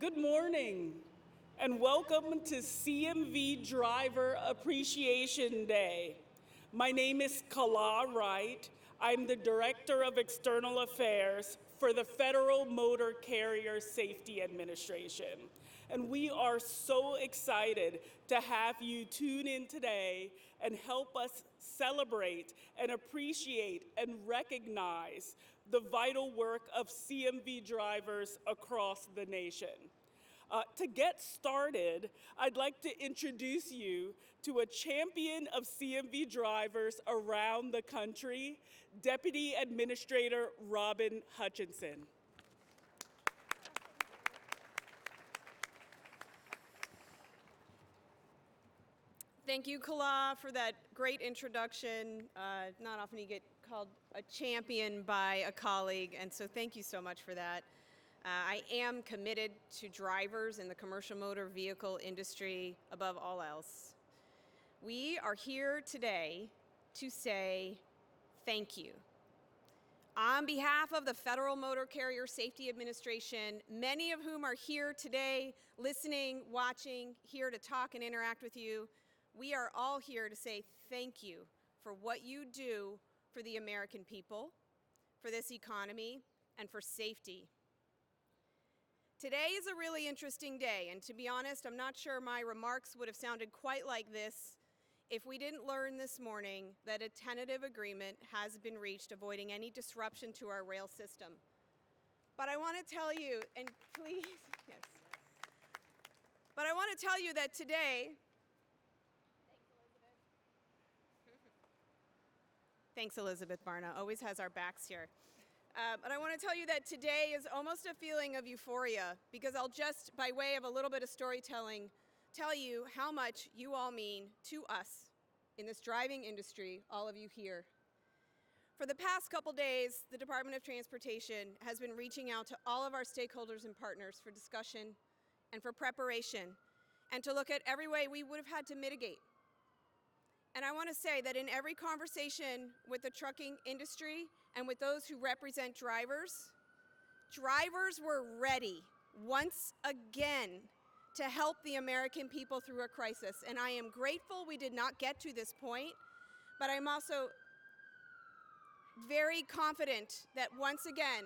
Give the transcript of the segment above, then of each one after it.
Good morning, and welcome to CMV Driver Appreciation Day. My name is Kala Wright. I'm the Director of External Affairs for the Federal Motor Carrier Safety Administration. And we are so excited to have you tune in today and help us celebrate and appreciate and recognize the vital work of CMV drivers across the nation. To get started, I'd like to introduce you to a champion of CMV drivers around the country, Deputy Administrator Robin Hutchinson. Thank you, Kala, for that great introduction. Not often you get called a champion by a colleague, and so thank you so much for that. I am committed to drivers in the commercial motor vehicle industry above all else. We are here today to say thank you. On behalf of the Federal Motor Carrier Safety Administration, many of whom are here today, listening, watching, here to talk and interact with you, we are all here to say thank you for what you do for the American people, for this economy, and for safety. Today is a really interesting day, and to be honest, I'm not sure my remarks would have sounded quite like this if we didn't learn this morning that a tentative agreement has been reached avoiding any disruption to our rail system. But I want to tell you, and please, yes. But I want to tell you that today, thanks, Elizabeth Barna, always has our backs here. But I want to tell you that today is almost a feeling of euphoria, because I'll just, by way of a little bit of storytelling, tell you how much you all mean to us in this driving industry, all of you here. For the past couple days, the Department of Transportation has been reaching out to all of our stakeholders and partners for discussion and for preparation, and to look at every way we would have had to mitigate. And I want to say that in every conversation with the trucking industry and with those who represent drivers, drivers were ready once again to help the American people through a crisis. And I am grateful we did not get to this point, but I'm also very confident that once again,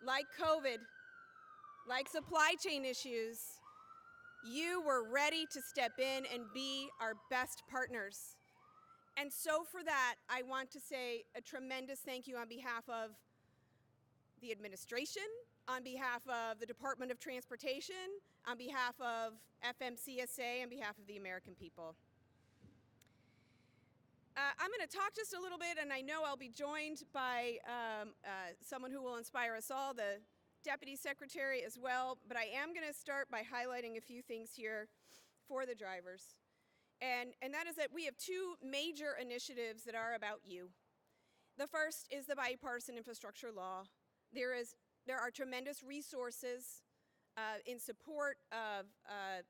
like COVID, like supply chain issues, you were ready to step in and be our best partners. And so for that, I want to say a tremendous thank you on behalf of the administration, on behalf of the Department of Transportation, on behalf of FMCSA, on behalf of the American people. I'm going to talk just a little bit, and I know I'll be joined by someone who will inspire us all, the Deputy Secretary as well, but I am going to start by highlighting a few things here for the drivers. And that is that we have two major initiatives that are about you. The first is the bipartisan infrastructure law. There are tremendous resources in support of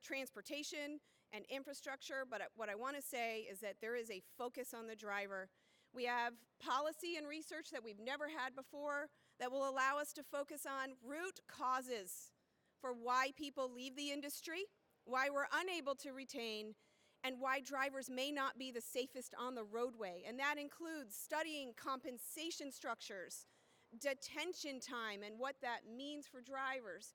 transportation and infrastructure, but what I want to say is that there is a focus on the driver. We have policy and research that we've never had before that will allow us to focus on root causes for why people leave the industry, why we're unable to retain, and why drivers may not be the safest on the roadway. And that includes studying compensation structures, detention time, and what that means for drivers.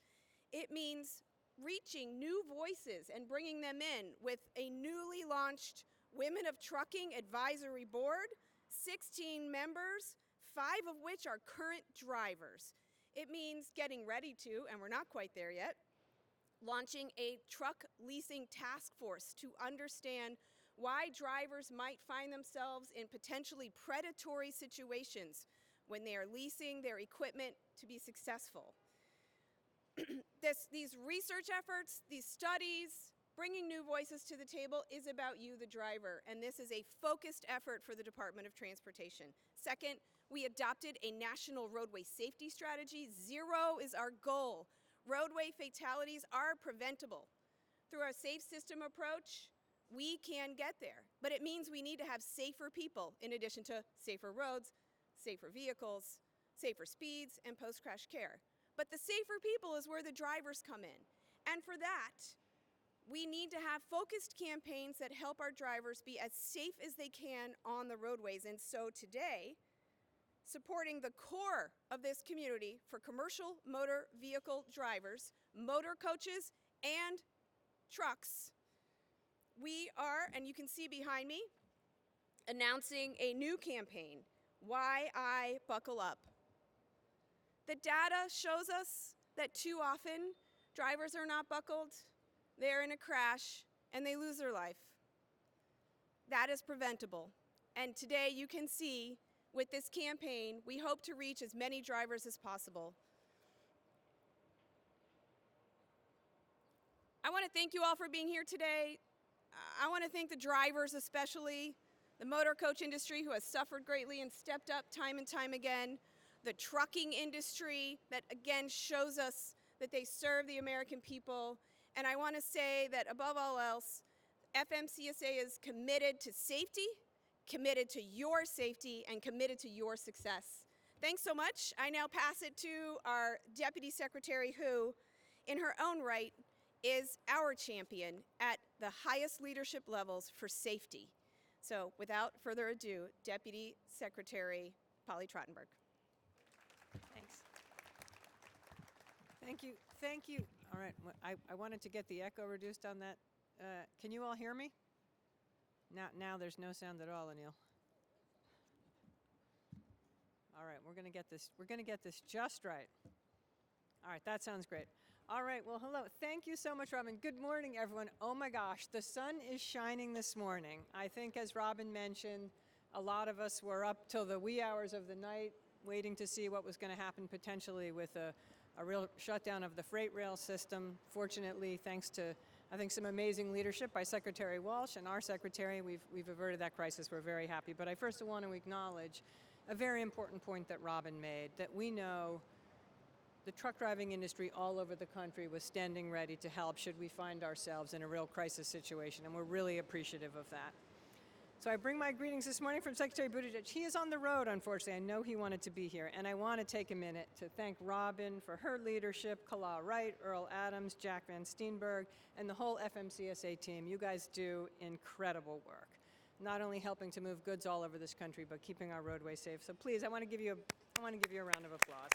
It means reaching new voices and bringing them in with a newly launched Women of Trucking Advisory Board, 16 members, 5 of which are current drivers. It means getting ready to, and we're not quite there yet, launching a truck leasing task force to understand why drivers might find themselves in potentially predatory situations when they are leasing their equipment to be successful. These research efforts, these studies, bringing new voices to the table is about you, the driver, and this is a focused effort for the Department of Transportation. Second, we adopted a national roadway safety strategy. 0 is our goal. Roadway fatalities are preventable. Through our safe system approach, we can get there, but it means we need to have safer people in addition to safer roads, safer vehicles, safer speeds, and post-crash care. But the safer people is where the drivers come in. And for that, we need to have focused campaigns that help our drivers be as safe as they can on the roadways. And so today, supporting the core of this community for commercial motor vehicle drivers, motor coaches, and trucks, we are, and you can see behind me, announcing a new campaign, Why I Buckle Up. The data shows us that too often drivers are not buckled, they're in a crash, and they lose their life. That is preventable. And today you can see with this campaign, we hope to reach as many drivers as possible. I want to thank you all for being here today. I want to thank the drivers especially, the motor coach industry who has suffered greatly and stepped up time and time again, the trucking industry that again shows us that they serve the American people. And I want to say that above all else, FMCSA is committed to safety, committed to your safety, and committed to your success. Thanks so much. I now pass it to our Deputy Secretary who, in her own right, is our champion at the highest leadership levels for safety. So without further ado, Deputy Secretary Polly Trottenberg. Thanks. Thank you. Thank you. All right. I wanted to get the echo reduced on that. Can you all hear me? Now there's no sound at all, Anil. All right. We're going to get this just right. All right. That sounds great. All right. Well, hello. Thank you so much, Robin. Good morning, everyone. Oh my gosh, the sun is shining this morning. I think, as Robin mentioned, a lot of us were up till the wee hours of the night waiting to see what was going to happen potentially with a real shutdown of the freight rail system. Fortunately, thanks to, I think, some amazing leadership by Secretary Walsh and our secretary, we've averted that crisis. We're very happy. But I first want to acknowledge a very important point that Robin made, that we know the truck driving industry all over the country was standing ready to help should we find ourselves in a real crisis situation, and we're really appreciative of that. So I bring my greetings this morning from Secretary Buttigieg. He is on the road, unfortunately. I know he wanted to be here, and I want to take a minute to thank Robin for her leadership, Kala Wright, Earl Adams, Jack Van Steenberg, and the whole FMCSA team. You guys do incredible work, not only helping to move goods all over this country, but keeping our roadways safe. So please, I want to give you a round of applause.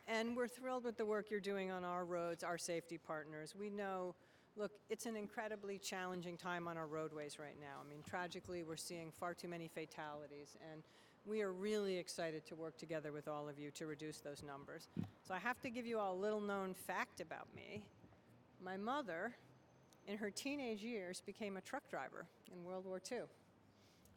And we're thrilled with the work you're doing on our roads, our safety partners. We know, look, it's an incredibly challenging time on our roadways right now. I mean, tragically, we're seeing far too many fatalities, and we are really excited to work together with all of you to reduce those numbers. So I have to give you all a little known fact about me. My mother, in her teenage years, became a truck driver in World War II.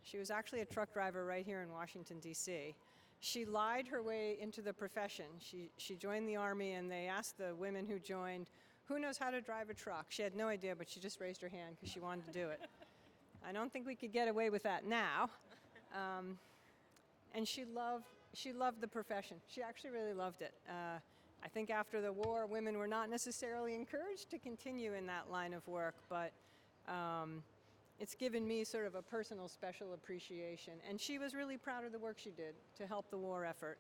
She was actually a truck driver right here in Washington, D.C. She lied her way into the profession. She joined the Army, and they asked the women who joined, who knows how to drive a truck? She had no idea, but she just raised her hand because she wanted to do it. I don't think we could get away with that now. And she loved the profession. She actually really loved it. I think after the war, women were not necessarily encouraged to continue in that line of work, but it's given me sort of a personal special appreciation. And she was really proud of the work she did to help the war effort.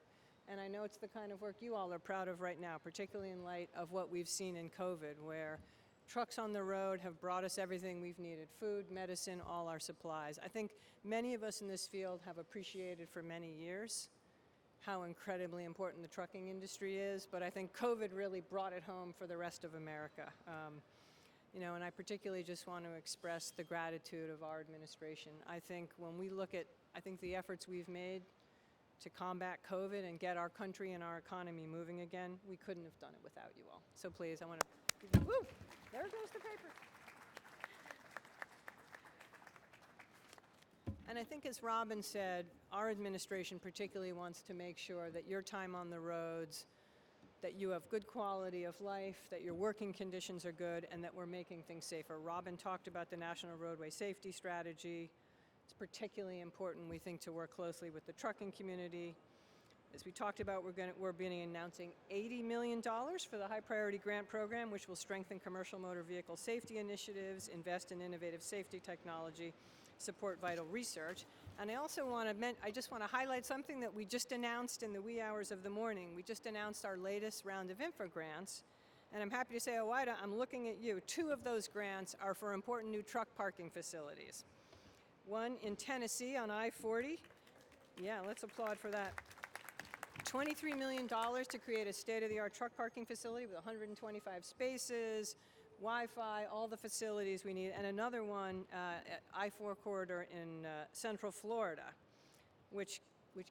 And I know it's the kind of work you all are proud of right now, particularly in light of what we've seen in COVID, where trucks on the road have brought us everything we've needed: food, medicine, all our supplies. I think many of us in this field have appreciated for many years how incredibly important the trucking industry is, but I think COVID really brought it home for the rest of America. And I particularly just want to express the gratitude of our administration. I think when we look at, the efforts we've made to combat COVID and get our country and our economy moving again, we couldn't have done it without you all. So please, I want to give you, woo, there goes the paper. And I think, as Robin said, our administration particularly wants to make sure that your time on the roads, that you have good quality of life, that your working conditions are good, and that we're making things safer. Robin talked about the National Roadway Safety Strategy. It's particularly important, we think, to work closely with the trucking community. As we talked about, we're being announcing $80 million for the High Priority Grant Program, which will strengthen commercial motor vehicle safety initiatives, invest in innovative safety technology, support vital research. And I also want to I just want to highlight something that we just announced in the wee hours of the morning. We just announced our latest round of infra grants. And I'm happy to say, Oida, I'm looking at you. 2 of those grants are for important new truck parking facilities. One in Tennessee on I-40. Yeah, let's applaud for that. $23 million to create a state-of-the-art truck parking facility with 125 spaces, Wi-Fi, all the facilities we need, and another one at I-4 corridor in Central Florida, which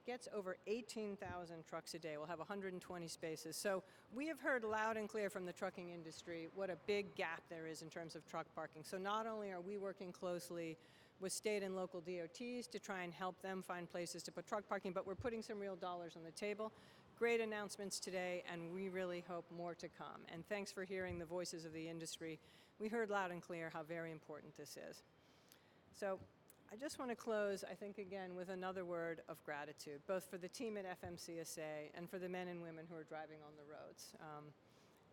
gets over 18,000 trucks a day. We'll have 120 spaces. So we have heard loud and clear from the trucking industry what a big gap there is in terms of truck parking. So not only are we working closely with state and local DOTs to try and help them find places to put truck parking, but we're putting some real dollars on the table. Great announcements today, and we really hope more to come. And thanks for hearing the voices of the industry. We heard loud and clear how very important this is. So I just want to close, I think, again, with another word of gratitude, both for the team at FMCSA and for the men and women who are driving on the roads.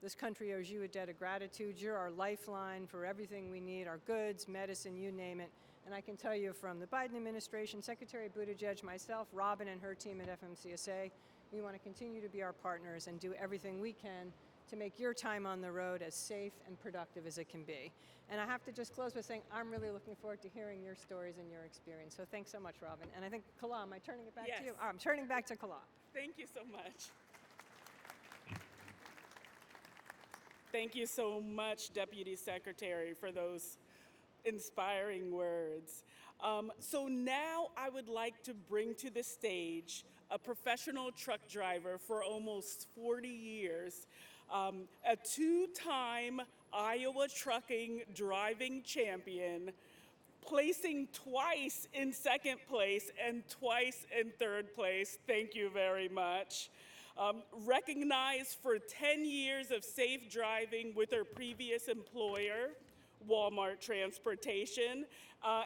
This country owes you a debt of gratitude. You're our lifeline for everything we need, our goods, medicine, you name it. And I can tell you from the Biden administration, Secretary Buttigieg, myself, Robin and her team at FMCSA, we want to continue to be our partners and do everything we can to make your time on the road as safe and productive as it can be. And I have to just close by saying I'm really looking forward to hearing your stories and your experience. So thanks so much, Robin. And I think, Kala, am I turning it back to you? Oh, I'm turning back to Kala. Thank you so much. Thank you so much, Deputy Secretary, for those inspiring words. So now I would like to bring to the stage a professional truck driver for almost 40 years, a 2-time Iowa trucking driving champion, placing twice in 2nd place and twice in 3rd place. Thank you very much. Recognized for 10 years of safe driving with her previous employer, Walmart Transportation,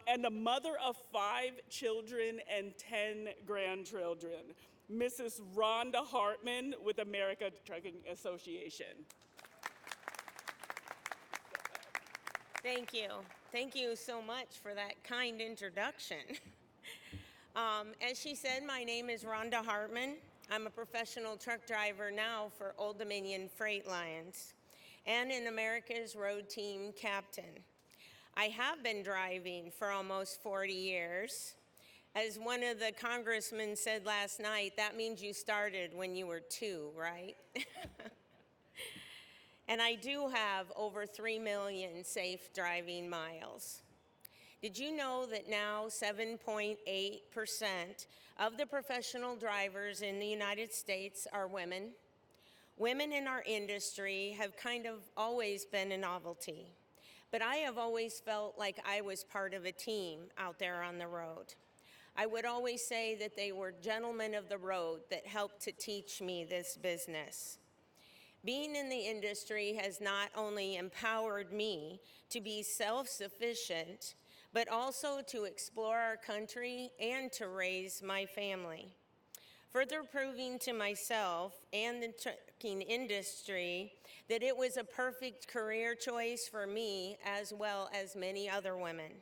and a mother of 5 children and 10 grandchildren, Mrs. Rhonda Hartman with American Trucking Association. Thank you. Thank you so much for that kind introduction. As she said, my name is Rhonda Hartman. I'm a professional truck driver now for Old Dominion Freight Lines and an America's Road Team captain. I have been driving for almost 40 years. As one of the congressmen said last night, that means you started when you were 2, right? And I do have over 3 million safe driving miles. Did you know that now 7.8% of the professional drivers in the United States are women? Women in our industry have kind of always been a novelty, but I have always felt like I was part of a team out there on the road. I would always say that they were gentlemen of the road that helped to teach me this business. Being in the industry has not only empowered me to be self-sufficient, but also to explore our country and to raise my family. Further proving to myself and the trucking industry that it was a perfect career choice for me as well as many other women.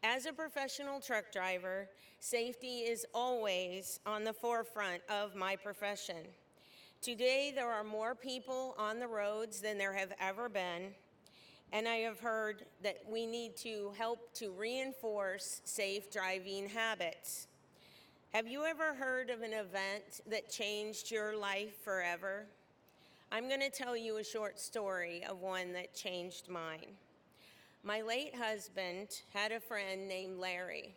As a professional truck driver, safety is always on the forefront of my profession. Today, there are more people on the roads than there have ever been, and I have heard that we need to help to reinforce safe driving habits. Have you ever heard of an event that changed your life forever? I'm going to tell you a short story of one that changed mine. My late husband had a friend named Larry.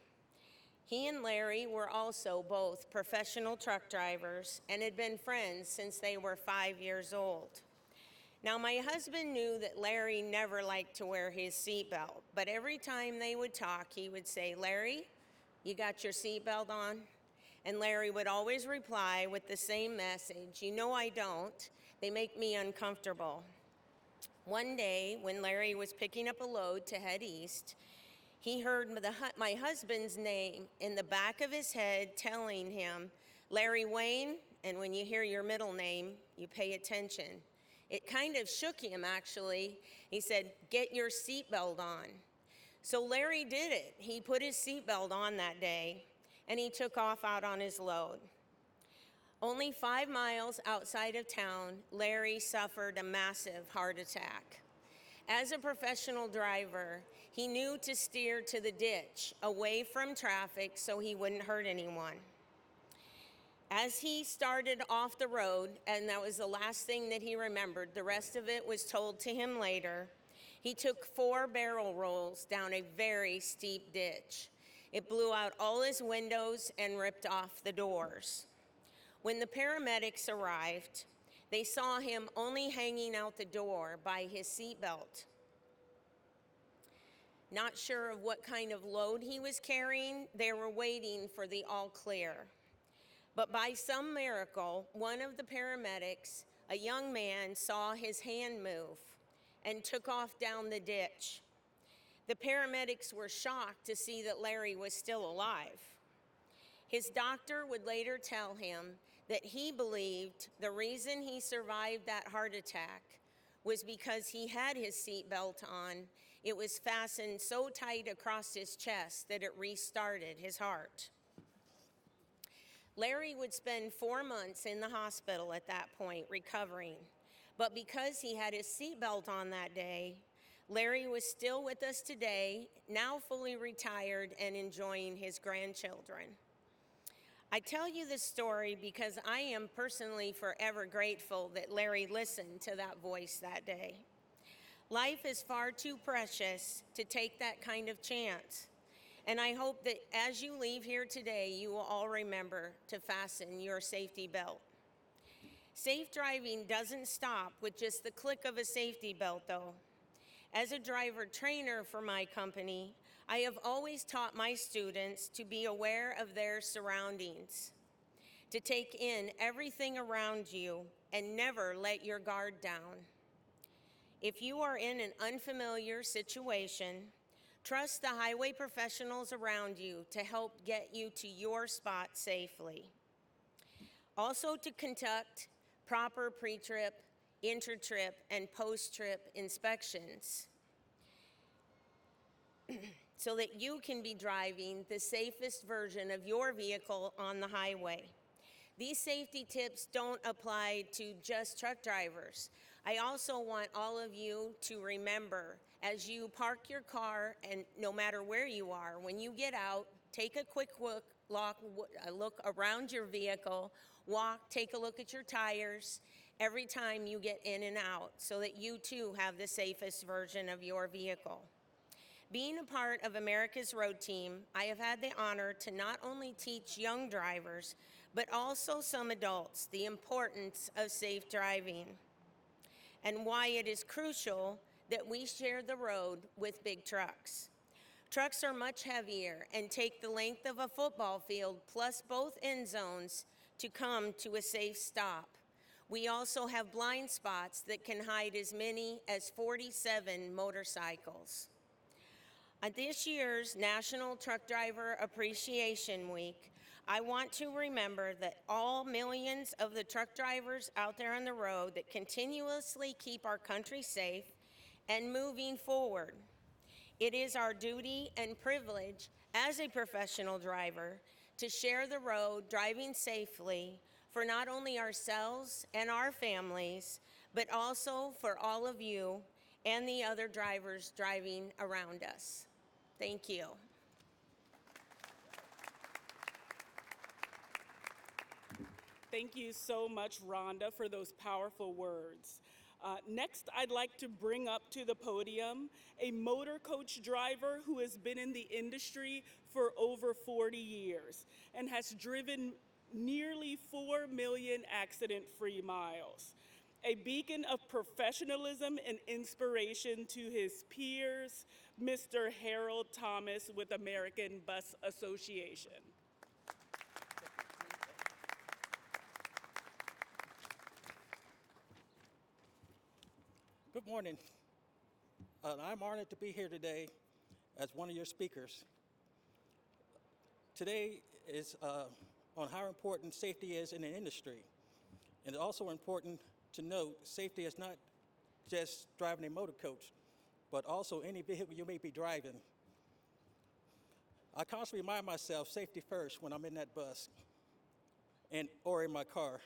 He and Larry were also both professional truck drivers and had been friends since they were 5 years old. Now, my husband knew that Larry never liked to wear his seatbelt, but every time they would talk, he would say, "Larry, you got your seatbelt on?" And Larry would always reply with the same message, "You know I don't. They make me uncomfortable." One day, when Larry was picking up a load to head east, he heard my husband's name in the back of his head telling him, "Larry Wayne," and when you hear your middle name, you pay attention. It kind of shook him, actually. He said, "Get your seatbelt on." So Larry did it. He put his seatbelt on that day, and he took off out on his load. Only 5 miles outside of town, Larry suffered a massive heart attack. As a professional driver, he knew to steer to the ditch, away from traffic, so he wouldn't hurt anyone. As he started off the road, and that was the last thing that he remembered, the rest of it was told to him later, he took 4 barrel rolls down a very steep ditch. It blew out all his windows and ripped off the doors. When the paramedics arrived, they saw him only hanging out the door by his seatbelt. Not sure of what kind of load he was carrying, they were waiting for the all clear. But by some miracle, one of the paramedics, a young man, saw his hand move and took off down the ditch. The paramedics were shocked to see that Larry was still alive. His doctor would later tell him that he believed the reason he survived that heart attack was because he had his seatbelt on. It was fastened so tight across his chest that it restarted his heart. Larry would spend 4 months in the hospital at that point, recovering. But because he had his seatbelt on that day, Larry was still with us today, now fully retired and enjoying his grandchildren. I tell you this story because I am personally forever grateful that Larry listened to that voice that day. Life is far too precious to take that kind of chance. And I hope that as you leave here today, you will all remember to fasten your safety belt. Safe driving doesn't stop with just the click of a safety belt, though. As a driver trainer for my company, I have always taught my students to be aware of their surroundings, to take in everything around you and never let your guard down. If you are in an unfamiliar situation, trust the highway professionals around you to help get you to your spot safely. Also to conduct proper pre-trip, inter-trip, and post-trip inspections so that you can be driving the safest version of your vehicle on the highway. These safety tips don't apply to just truck drivers. I also want all of you to remember, as you park your car, and no matter where you are, when you get out, take a quick look around your vehicle, take a look at your tires every time you get in and out so that you too have the safest version of your vehicle. Being a part of America's Road Team, I have had the honor to not only teach young drivers, but also some adults the importance of safe driving and why it is crucial that we share the road with big trucks. Trucks are much heavier and take the length of a football field plus both end zones to come to a safe stop. We also have blind spots that can hide as many as 47 motorcycles. On this year's National Truck Driver Appreciation Week, I want to remember that all millions of the truck drivers out there on the road that continuously keep our country safe and moving forward. It is our duty and privilege as a professional driver to share the road driving safely for not only ourselves and our families, but also for all of you and the other drivers driving around us. Thank you. Thank you so much, Rhonda, for those powerful words. Next, I'd like to bring up to the podium a motor coach driver who has been in the industry for over 40 years and has driven nearly 4 million accident-free miles. A beacon of professionalism and inspiration to his peers, Mr. Harold Thomas with American Bus Association. Good morning. I'm honored to be here today as one of your speakers. Today is on how important safety is in the industry. And it's also important to note safety is not just driving a motor coach, but also any vehicle you may be driving. I constantly remind myself safety first when I'm in that bus or in my car,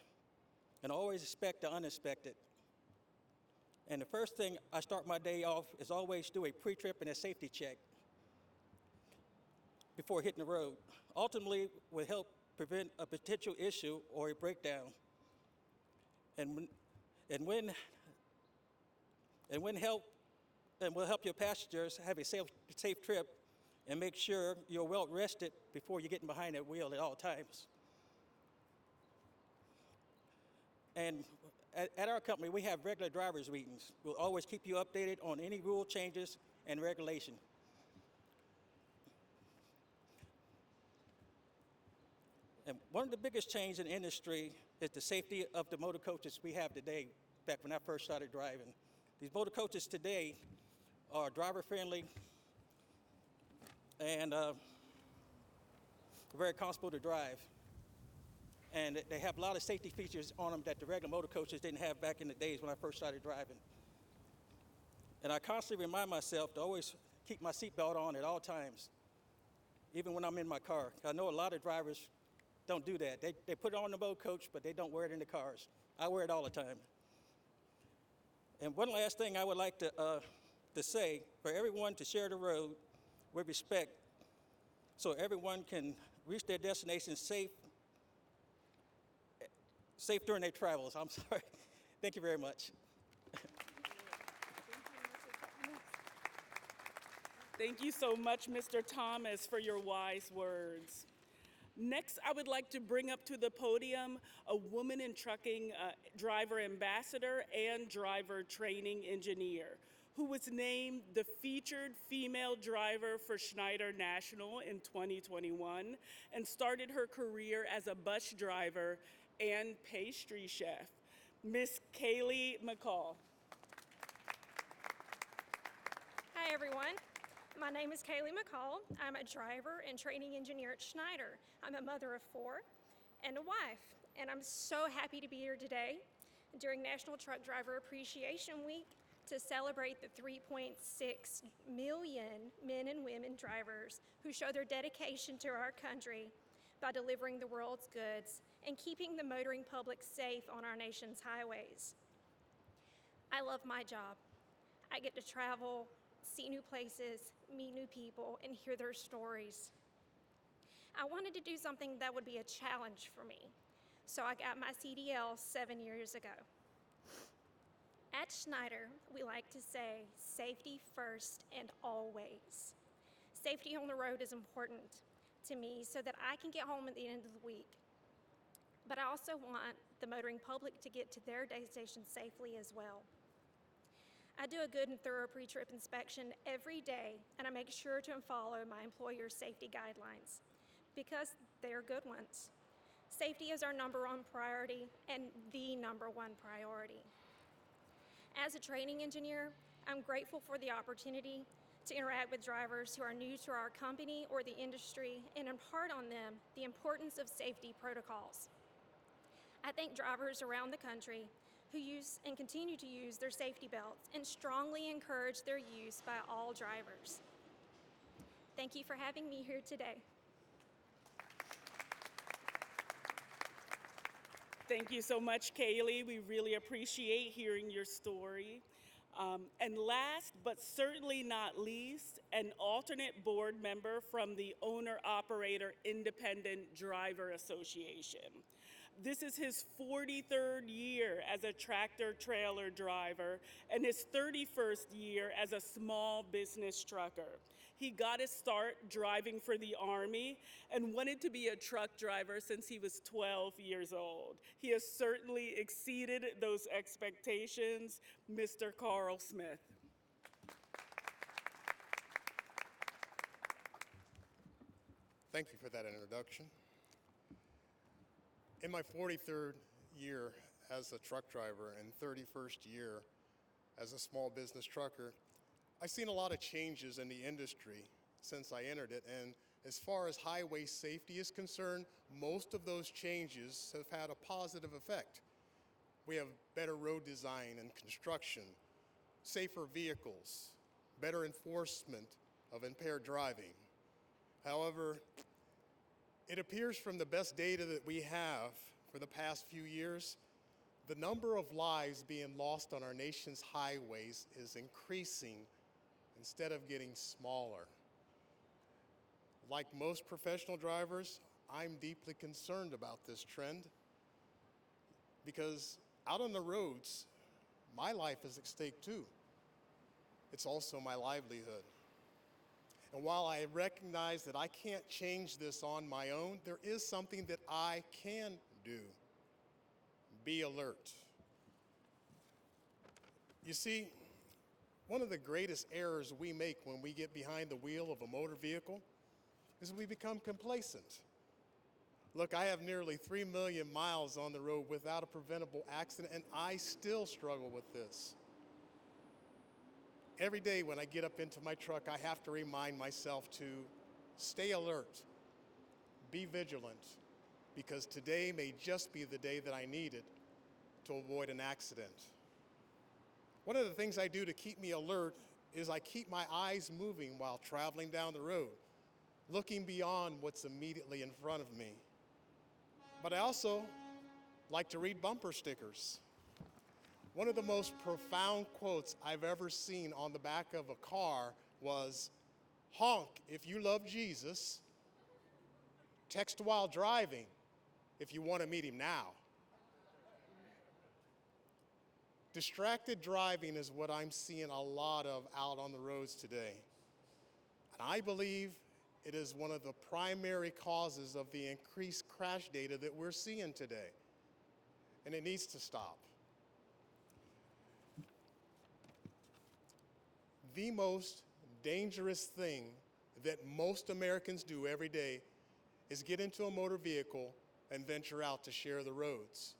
and I always expect the unexpected. And the first thing I start my day off is always do a pre-trip and a safety check before hitting the road. Ultimately, will help prevent a potential issue or a breakdown. And will help your passengers have a safe trip and make sure you're well rested before you're getting behind that wheel at all times. And at our company, we have regular drivers meetings. We'll always keep you updated on any rule changes and regulation. And one of the biggest changes in the industry is the safety of the motor coaches we have today, back when I first started driving. These motor coaches today are driver-friendly and very comfortable to drive. And they have a lot of safety features on them that the regular motor coaches didn't have back in the days when I first started driving. And I constantly remind myself to always keep my seatbelt on at all times, even when I'm in my car. I know a lot of drivers don't do that. They put it on the motor coach, but they don't wear it in the cars. I wear it all the time. And one last thing I would like to say, for everyone to share the road with respect so everyone can reach their destination safe during their travels. I'm sorry. Thank you very much. Thank you so much, Mr. Thomas, for your wise words. Next, I would like to bring up to the podium a woman in trucking driver ambassador and driver training engineer, who was named the featured female driver for Schneider National in 2021 and started her career as a bus driver and pastry chef, Miss Kaylee McCall. Hi, everyone. My name is Kaylee McCall. I'm a driver and training engineer at Schneider. I'm a mother of 4 and a wife, and I'm so happy to be here today during National Truck Driver Appreciation Week to celebrate the 3.6 million men and women drivers who show their dedication to our country by delivering the world's goods and keeping the motoring public safe on our nation's highways. I love my job. I get to travel, see new places, meet new people, and hear their stories. I wanted to do something that would be a challenge for me, so I got my CDL 7 years ago. At Schneider, we like to say safety first and always. Safety on the road is important to me so that I can get home at the end of the week. But I also want the motoring public to get to their destination safely as well. I do a good and thorough pre-trip inspection every day, and I make sure to follow my employer's safety guidelines because they are good ones. Safety is our #1 priority and the #1 priority. As a training engineer, I'm grateful for the opportunity to interact with drivers who are new to our company or the industry and impart on them the importance of safety protocols. I thank drivers around the country who use and continue to use their safety belts and strongly encourage their use by all drivers. Thank you for having me here today. Thank you so much, Kaylee. We really appreciate hearing your story. And last, but certainly not least, an alternate board member from the Owner-Operator Independent Driver Association. This is his 43rd year as a tractor-trailer driver and his 31st year as a small business trucker. He got his start driving for the Army and wanted to be a truck driver since he was 12 years old. He has certainly exceeded those expectations, Mr. Carl Smith. Thank you for that introduction. In my 43rd year as a truck driver and 31st year as a small business trucker, I've seen a lot of changes in the industry since I entered it, and as far as highway safety is concerned, most of those changes have had a positive effect. We have better road design and construction, safer vehicles, better enforcement of impaired driving. However, it appears from the best data that we have for the past few years, the number of lives being lost on our nation's highways is increasing instead of getting smaller. Like most professional drivers, I'm deeply concerned about this trend because out on the roads, my life is at stake too. It's also my livelihood. And while I recognize that I can't change this on my own, there is something that I can do. Be alert. You see, one of the greatest errors we make when we get behind the wheel of a motor vehicle is we become complacent. Look, I have nearly 3 million miles on the road without a preventable accident, and I still struggle with this. Every day when I get up into my truck, I have to remind myself to stay alert, be vigilant, because today may just be the day that I need it to avoid an accident. One of the things I do to keep me alert is I keep my eyes moving while traveling down the road, looking beyond what's immediately in front of me. But I also like to read bumper stickers. One of the most profound quotes I've ever seen on the back of a car was, "Honk if you love Jesus, text while driving if you want to meet him now." Distracted driving is what I'm seeing a lot of out on the roads today. And I believe it is one of the primary causes of the increased crash data that we're seeing today. And it needs to stop. The most dangerous thing that most Americans do every day is get into a motor vehicle and venture out to share the roads.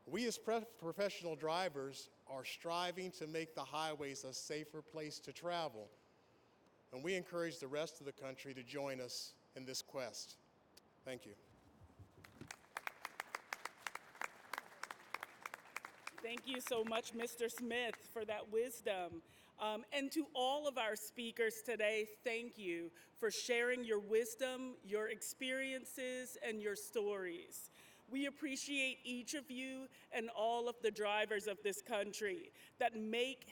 We as professional drivers are striving to make the highways a safer place to travel, and we encourage the rest of the country to join us in this quest. Thank you. Thank you so much, Mr. Smith, for that wisdom. And to all of our speakers today, thank you for sharing your wisdom, your experiences, and your stories. We appreciate each of you and all of the drivers of this country that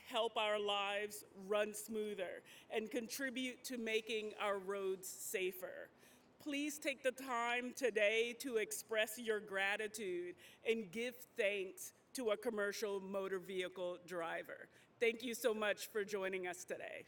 help our lives run smoother and contribute to making our roads safer. Please take the time today to express your gratitude and give thanks to a commercial motor vehicle driver. Thank you so much for joining us today.